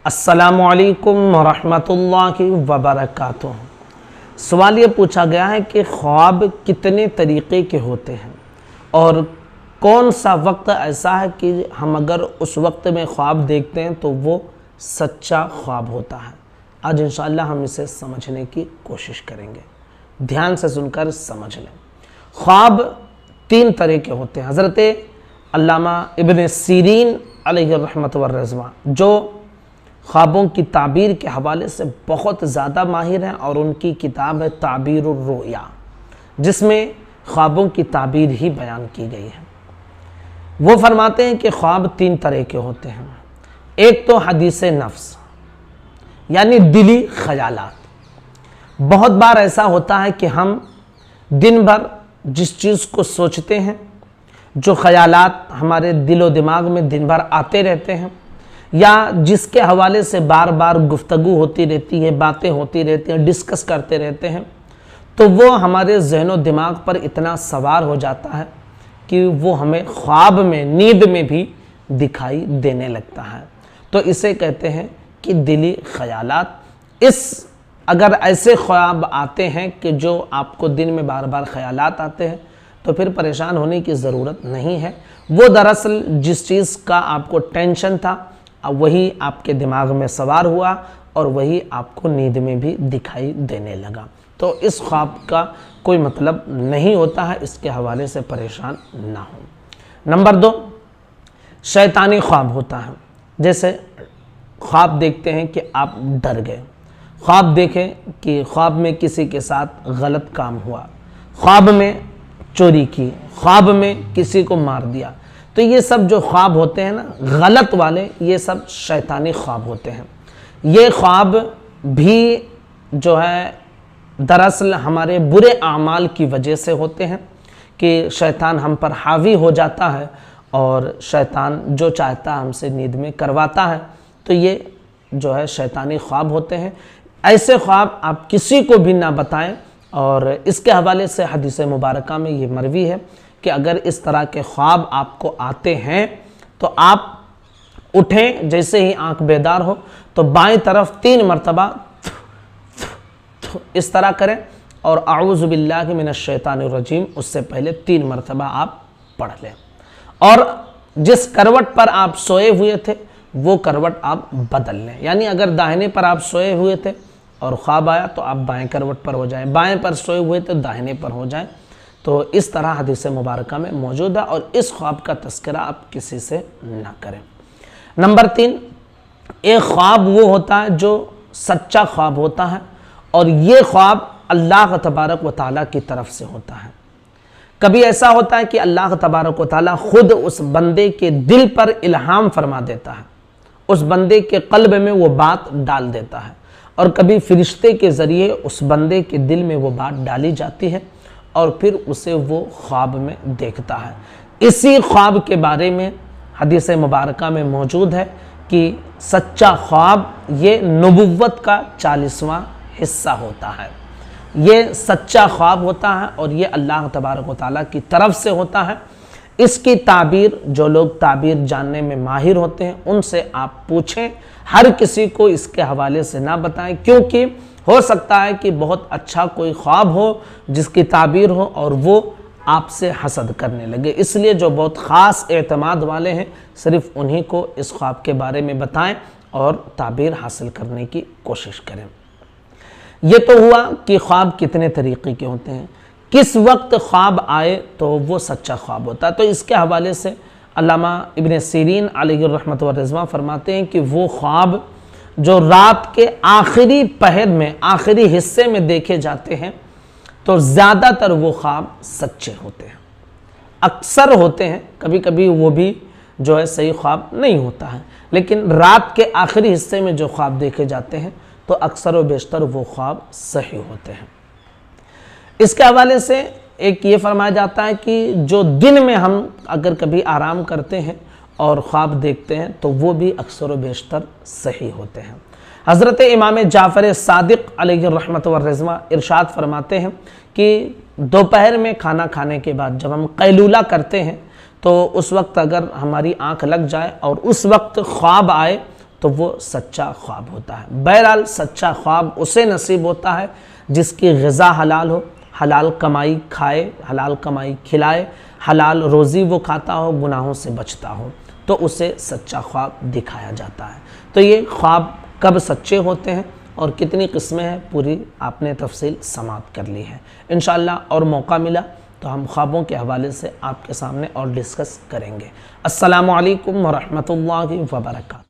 अस्सलामुअलैकुम वरहमतुल्लाहि वबरकातुह। सवाल ये पूछा गया है कि ख्वाब कितने तरीक़े के होते हैं और कौन सा वक्त ऐसा है कि हम अगर उस वक्त में ख्वाब देखते हैं तो वो सच्चा ख्वाब होता है। आज इंशाअल्लाह हम इसे समझने की कोशिश करेंगे, ध्यान से सुनकर समझ लें। ख्वाब तीन तरह के होते हैं। हज़रत अल्लामा इब्न सीरीन अलैहि रहमत व रिज़वा जो ख्वाबों की ताबीर के हवाले से बहुत ज़्यादा माहिर हैं और उनकी किताब है ताबीरुर रुया, जिसमें ख्वाबों की ताबीर ही बयान की गई है। वो फरमाते हैं कि ख्वाब तीन तरह के होते हैं। एक तो हदीस नफ्स यानी दिली ख्यालात। बहुत बार ऐसा होता है कि हम दिन भर जिस चीज़ को सोचते हैं, जो ख्यालात हमारे दिलो दिमाग में दिन भर आते रहते हैं या जिसके हवाले से बार बार गुफ्तगू होती रहती है, बातें होती रहती हैं, डिस्कस करते रहते हैं, तो वो हमारे ज़हनो दिमाग पर इतना सवार हो जाता है कि वो हमें ख्वाब में, नींद में भी दिखाई देने लगता है। तो इसे कहते हैं कि दिली ख्यालात। अगर ऐसे ख्वाब आते हैं कि जो आपको दिन में बार बार ख्यालात आते हैं तो फिर परेशान होने की ज़रूरत नहीं है। वो दरअसल जिस चीज़ का आपको टेंशन था वही आपके दिमाग में सवार हुआ और वही आपको नींद में भी दिखाई देने लगा। तो इस ख्वाब का कोई मतलब नहीं होता है, इसके हवाले से परेशान ना हो। नंबर 2, शैतानी ख्वाब होता है। जैसे ख्वाब देखते हैं कि आप डर गए, ख्वाब देखें कि ख्वाब में किसी के साथ गलत काम हुआ, ख्वाब में चोरी की, ख्वाब में किसी को मार दिया, तो ये सब जो ख्वाब होते हैं ना गलत वाले, ये सब शैतानी ख्वाब होते हैं। ये ख्वाब भी जो है दरअसल हमारे बुरे आमाल की वजह से होते हैं कि शैतान हम पर हावी हो जाता है और शैतान जो चाहता है हमसे नींद में करवाता है। तो ये जो है शैतानी ख्वाब होते हैं। ऐसे ख्वाब आप किसी को भी ना बताएं। और इसके हवाले से हदीस मुबारका में ये मरवी है कि अगर इस तरह के ख्वाब आपको आते हैं तो आप उठें, जैसे ही आंख बेदार हो तो बाएं तरफ 3 मरतबा इस तरह करें और आऊज़ु बिल्लाहि मिनश शैतानिर रजीम उससे पहले 3 मरतबा आप पढ़ लें। और जिस करवट पर आप सोए हुए थे वो करवट आप बदल लें। यानी अगर दाहिने पर आप सोए हुए थे और ख्वाब आया तो आप बाएं करवट पर हो जाएं, बाएं पर सोए हुए तो दाहिने पर हो जाएं। तो इस तरह हदीस मुबारका में मौजूद है और इस ख्वाब का तस्करा आप किसी से ना करें। नंबर 3, एक ख्वाब वो होता है जो सच्चा ख्वाब होता है और ये ख्वाब अल्लाह तबारक व ताला की तरफ से होता है। कभी ऐसा होता है कि अल्लाह तबारक व ताला खुद उस बंदे के दिल पर इल्हाम फरमा देता है, उस बंदे के कल्ब में वो बात डाल देता है और कभी फरिश्ते के ज़रिए उस बंदे के दिल में वो बात डाली जाती है और फिर उसे वो ख्वाब में देखता है। इसी ख्वाब के बारे में हदीस मुबारका में मौजूद है कि सच्चा ख्वाब ये नबुव्वत का 40वां हिस्सा होता है। ये सच्चा ख्वाब होता है और ये अल्लाह तबारक व तआला की तरफ से होता है। इसकी ताबीर जो लोग ताबीर जानने में माहिर होते हैं उनसे आप पूछें, हर किसी को इसके हवाले से ना बताएं, क्योंकि हो सकता है कि बहुत अच्छा कोई ख्वाब हो जिसकी ताबीर हो और वो आपसे हसद करने लगे। इसलिए जो बहुत ख़ास एतमाद वाले हैं सिर्फ उन्हीं को इस ख्वाब के बारे में बताएं और ताबीर हासिल करने की कोशिश करें। ये तो हुआ कि ख्वाब कितने तरीक़े के होते हैं, किस वक्त ख्वाब आए तो वो सच्चा ख्वाब होता है। तो इसके हवाले से अल्लामा इब्न सीरीन अलैहि रहमत व रिज़वा फरमाते हैं कि वो ख्वाब जो रात के आखिरी पहर में, आखिरी हिस्से में देखे जाते हैं तो ज़्यादातर वो ख्वाब सच्चे होते हैं। अक्सर होते हैं, कभी कभी वो भी जो है सही ख्वाब नहीं होता है, लेकिन रात के आखिरी हिस्से में जो ख्वाब देखे जाते हैं तो अक्सर व बेशतर वो ख्वाब सही होते हैं। इसके हवाले से एक ये फरमाया जाता है कि जो दिन में हम अगर कभी आराम करते हैं और ख्वाब देखते हैं तो वो भी अक्सर व बेशतर सही होते हैं। हज़रत इमाम जाफ़र सादिक अलैहि रहमत व रिज़वा इरशाद फरमाते हैं कि दोपहर में खाना खाने के बाद जब हम कैलूला करते हैं तो उस वक्त अगर हमारी आँख लग जाए और उस वक्त ख्वाब आए तो वो सच्चा ख्वाब होता है। बहरहाल सच्चा ख्वाब उसे नसीब होता है जिसकी ग़िज़ा हलाल हो, हलाल कमाई खाए, हलाल कमाई खिलाए, हलाल रोज़ी वो खाता हो, गुनाहों से बचता हो, तो उसे सच्चा ख्वाब दिखाया जाता है। तो ये ख्वाब कब सच्चे होते हैं और कितनी किस्में हैं, पूरी आपने तफसील समाप्त कर ली है। इंशाअल्लाह और मौका मिला तो हम ख्वाबों के हवाले से आपके सामने और डिस्कस करेंगे। अस्सलामु अलैकुम व रहमतुल्लाहि व बरकातहू।